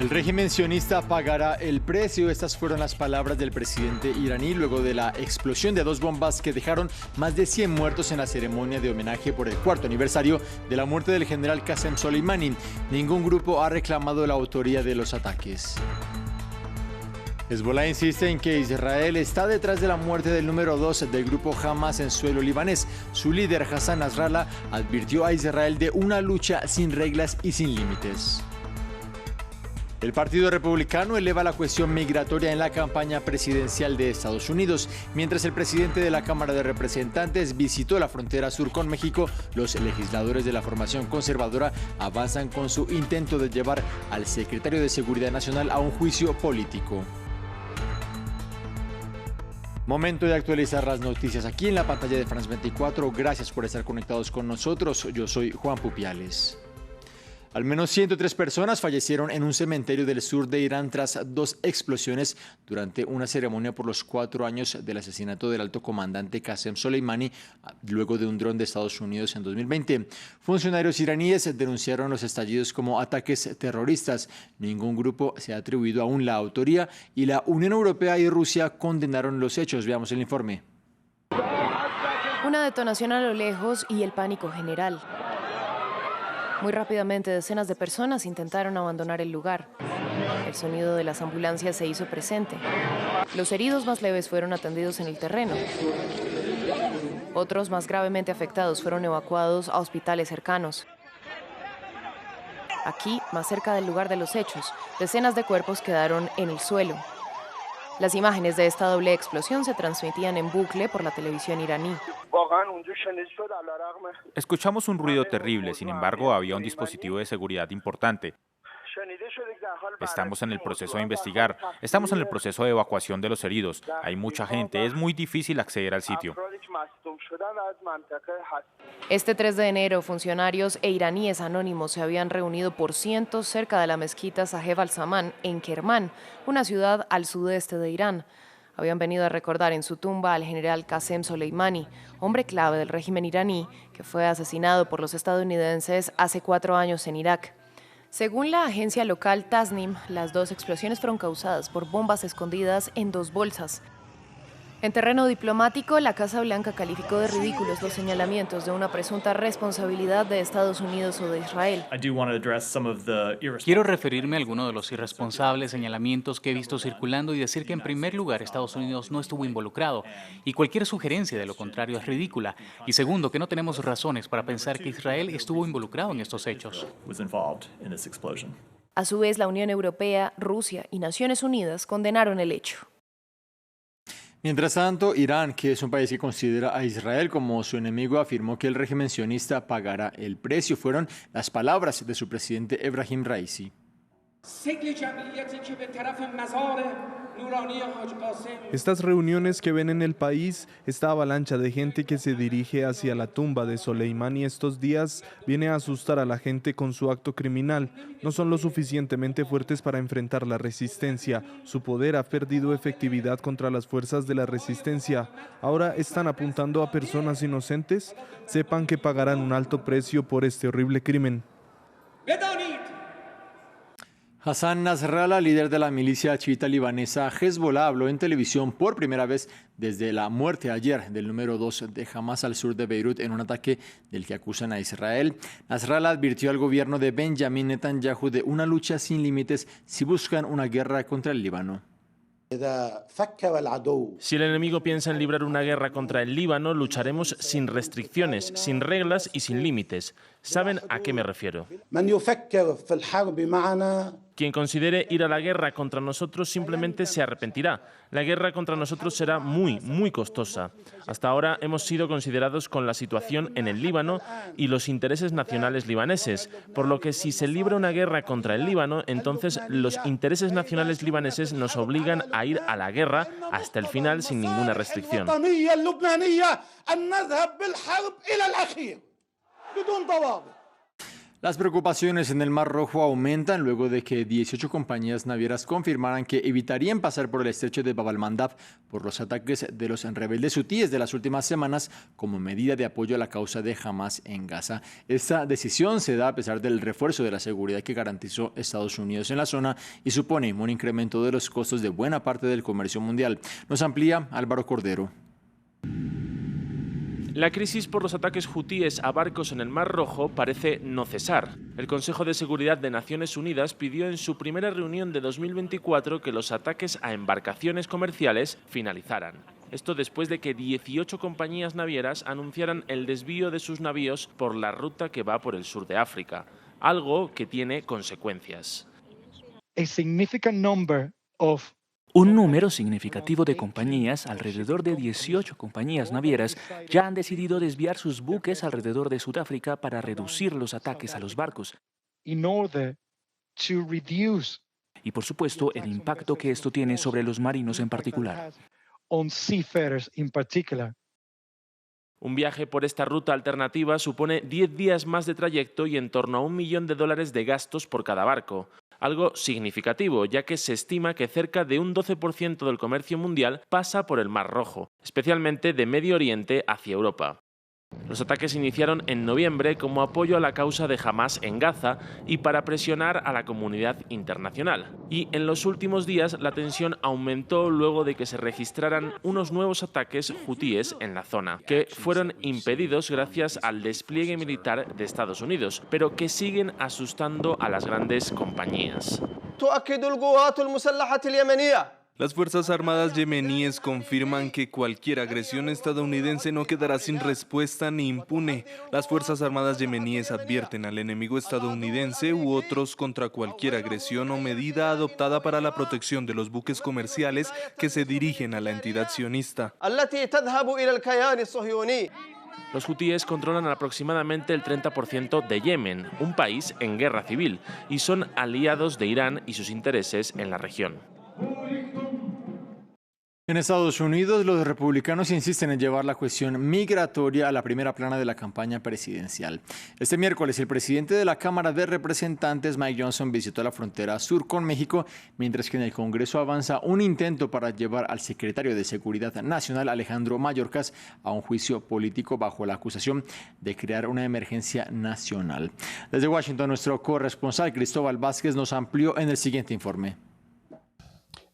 El régimen sionista pagará el precio. Estas fueron las palabras del presidente iraní luego de la explosión de dos bombas que dejaron más de 100 muertos en la ceremonia de homenaje por el cuarto aniversario de la muerte del general Qasem Soleimani. Ningún grupo ha reclamado la autoría de los ataques. Hezbollah insiste en que Israel está detrás de la muerte del número 2 del grupo Hamas en suelo libanés. Su líder, Hassan Nasrallah, advirtió a Israel de una lucha sin reglas y sin límites. El Partido Republicano eleva la cuestión migratoria en la campaña presidencial de Estados Unidos. Mientras el presidente de la Cámara de Representantes visitó la frontera sur con México, los legisladores de la formación conservadora avanzan con su intento de llevar al secretario de Seguridad Nacional a un juicio político. Momento de actualizar las noticias aquí en la pantalla de France 24. Gracias por estar conectados con nosotros. Yo soy Juan Pupiales. Al menos 103 personas fallecieron en un cementerio del sur de Irán tras dos explosiones durante una ceremonia por los 4 años del asesinato del alto comandante Qasem Soleimani luego de un dron de Estados Unidos en 2020. Funcionarios iraníes denunciaron los estallidos como ataques terroristas. Ningún grupo se ha atribuido aún la autoría y la Unión Europea y Rusia condenaron los hechos. Veamos el informe. Una detonación a lo lejos y el pánico general. Muy rápidamente, decenas de personas intentaron abandonar el lugar. El sonido de las ambulancias se hizo presente. Los heridos más leves fueron atendidos en el terreno. Otros más gravemente afectados fueron evacuados a hospitales cercanos. Aquí, más cerca del lugar de los hechos, decenas de cuerpos quedaron en el suelo. Las imágenes de esta doble explosión se transmitían en bucle por la televisión iraní. Escuchamos un ruido terrible, sin embargo, había un dispositivo de seguridad importante. Estamos en el proceso de investigar, estamos en el proceso de evacuación de los heridos. Hay mucha gente, es muy difícil acceder al sitio. Este 3 de enero, funcionarios e iraníes anónimos se habían reunido por cientos cerca de la mezquita Saheb al-Saman en Kermán, una ciudad al sudeste de Irán. Habían venido a recordar en su tumba al general Qasem Soleimani, hombre clave del régimen iraní, que fue asesinado por los estadounidenses hace 4 años en Irak. Según la agencia local Tasnim, las dos explosiones fueron causadas por bombas escondidas en 2 bolsas. En terreno diplomático, la Casa Blanca calificó de ridículos los señalamientos de una presunta responsabilidad de Estados Unidos o de Israel. Quiero referirme a algunos de los irresponsables señalamientos que he visto circulando y decir que en primer lugar Estados Unidos no estuvo involucrado y cualquier sugerencia de lo contrario es ridícula. Y segundo, que no tenemos razones para pensar que Israel estuvo involucrado en estos hechos. A su vez, la Unión Europea, Rusia y Naciones Unidas condenaron el hecho. Mientras tanto, Irán, que es un país que considera a Israel como su enemigo, afirmó que el régimen sionista pagará el precio. Fueron las palabras de su presidente Ebrahim Raisi. Estas reuniones que ven en el país, esta avalancha de gente que se dirige hacia la tumba de Soleimani estos días, viene a asustar a la gente con su acto criminal. No son lo suficientemente fuertes para enfrentar la resistencia. Su poder ha perdido efectividad contra las fuerzas de la resistencia. Ahora están apuntando a personas inocentes. Sepan que pagarán un alto precio por este horrible crimen. Hassan Nasrallah, líder de la milicia chiita libanesa Hezbollah, habló en televisión por primera vez desde la muerte ayer del número 2 de Hamas al sur de Beirut en un ataque del que acusan a Israel. Nasrallah advirtió al gobierno de Benjamin Netanyahu de una lucha sin límites si buscan una guerra contra el Líbano. Si el enemigo piensa en librar una guerra contra el Líbano, lucharemos sin restricciones, sin reglas y sin límites. ¿Saben a qué me refiero? Quien considere ir a la guerra contra nosotros simplemente se arrepentirá. La guerra contra nosotros será muy, muy costosa. Hasta ahora hemos sido considerados con la situación en el Líbano y los intereses nacionales libaneses, por lo que si se libra una guerra contra el Líbano, entonces los intereses nacionales libaneses nos obligan a ir a la guerra hasta el final sin ninguna restricción. Las preocupaciones en el Mar Rojo aumentan luego de que 18 compañías navieras confirmaran que evitarían pasar por el estrecho de Bab al-Mandab por los ataques de los rebeldes hutíes de las últimas semanas como medida de apoyo a la causa de Hamas en Gaza. Esta decisión se da a pesar del refuerzo de la seguridad que garantizó Estados Unidos en la zona y supone un incremento de los costos de buena parte del comercio mundial. Nos amplía Álvaro Cordero. La crisis por los ataques hutíes a barcos en el Mar Rojo parece no cesar. El Consejo de Seguridad de Naciones Unidas pidió en su primera reunión de 2024 que los ataques a embarcaciones comerciales finalizaran. Esto después de que 18 compañías navieras anunciaran el desvío de sus navíos por la ruta que va por el sur de África, algo que tiene consecuencias. Un número significativo de compañías, alrededor de 18 compañías navieras, ya han decidido desviar sus buques alrededor de Sudáfrica para reducir los ataques a los barcos. Y por supuesto, el impacto que esto tiene sobre los marinos en particular. Un viaje por esta ruta alternativa supone 10 días más de trayecto y en torno a $1 millón de gastos por cada barco. Algo significativo, ya que se estima que cerca de un 12% del comercio mundial pasa por el Mar Rojo, especialmente de Medio Oriente hacia Europa. Los ataques iniciaron en noviembre como apoyo a la causa de Hamas en Gaza y para presionar a la comunidad internacional. Y en los últimos días la tensión aumentó luego de que se registraran unos nuevos ataques hutíes en la zona, que fueron impedidos gracias al despliegue militar de Estados Unidos, pero que siguen asustando a las grandes compañías. Las Fuerzas Armadas yemeníes confirman que cualquier agresión estadounidense no quedará sin respuesta ni impune. Las Fuerzas Armadas yemeníes advierten al enemigo estadounidense u otros contra cualquier agresión o medida adoptada para la protección de los buques comerciales que se dirigen a la entidad sionista. Los hutíes controlan aproximadamente el 30% de Yemen, un país en guerra civil, y son aliados de Irán y sus intereses en la región. En Estados Unidos, los republicanos insisten en llevar la cuestión migratoria a la primera plana de la campaña presidencial. Este miércoles, el presidente de la Cámara de Representantes, Mike Johnson, visitó la frontera sur con México, mientras que en el Congreso avanza un intento para llevar al secretario de Seguridad Nacional, Alejandro Mayorkas, a un juicio político bajo la acusación de crear una emergencia nacional. Desde Washington, nuestro corresponsal Cristóbal Vázquez nos amplió en el siguiente informe.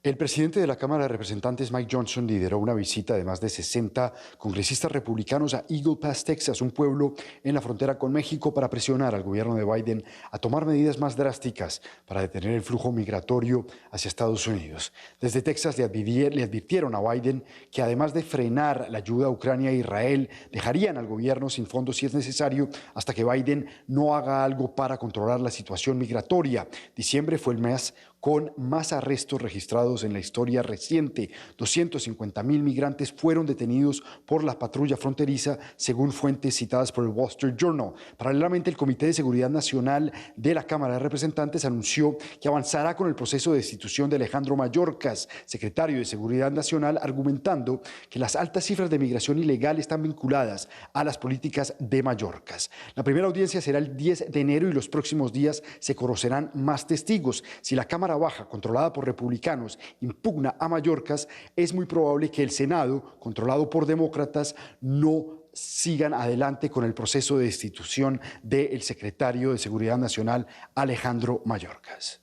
El presidente de la Cámara de Representantes, Mike Johnson, lideró una visita de más de 60 congresistas republicanos a Eagle Pass, Texas, un pueblo en la frontera con México, para presionar al gobierno de Biden a tomar medidas más drásticas para detener el flujo migratorio hacia Estados Unidos. Desde Texas le advirtieron a Biden que además de frenar la ayuda a Ucrania e Israel, dejarían al gobierno sin fondos si es necesario hasta que Biden no haga algo para controlar la situación migratoria. Diciembre fue el mes con más arrestos registrados en la historia reciente. 250,000 migrantes fueron detenidos por la patrulla fronteriza, según fuentes citadas por el Wall Street Journal. Paralelamente, el Comité de Seguridad Nacional de la Cámara de Representantes anunció que avanzará con el proceso de destitución de Alejandro Mayorkas, secretario de Seguridad Nacional, argumentando que las altas cifras de migración ilegal están vinculadas a las políticas de Mayorkas. La primera audiencia será el 10 de enero y los próximos días se conocerán más testigos. Si la Cámara Baja, controlada por republicanos, impugna a Mayorkas, es muy probable que el Senado, controlado por demócratas, no sigan adelante con el proceso de destitución del secretario de Seguridad Nacional, Alejandro Mayorkas.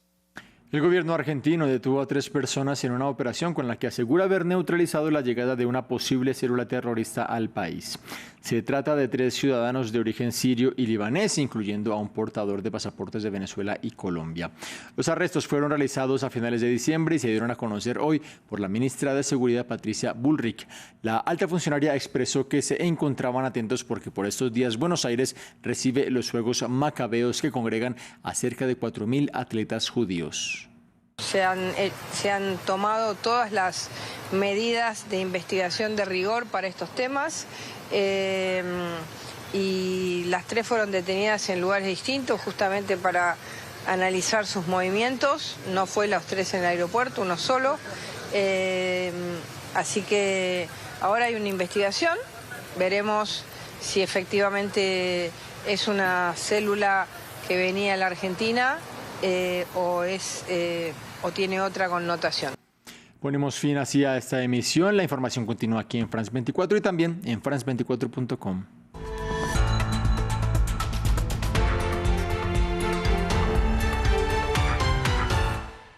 El gobierno argentino detuvo a 3 personas en una operación con la que asegura haber neutralizado la llegada de una posible célula terrorista al país. Se trata de 3 ciudadanos de origen sirio y libanés, incluyendo a un portador de pasaportes de Venezuela y Colombia. Los arrestos fueron realizados a finales de diciembre y se dieron a conocer hoy por la ministra de Seguridad, Patricia Bullrich. La alta funcionaria expresó que se encontraban atentos porque por estos días Buenos Aires recibe los Juegos Macabeos, que congregan a cerca de 4.000 atletas judíos. Se han tomado todas las medidas de investigación de rigor para estos temas y las 3 fueron detenidas en lugares distintos justamente para analizar sus movimientos. No fue los 3 en el aeropuerto, uno solo. Así que ahora hay una investigación, veremos si efectivamente es una célula que venía a la Argentina o tiene otra connotación. Ponemos fin así a esta emisión. La información continúa aquí en France 24 y también en france24.com.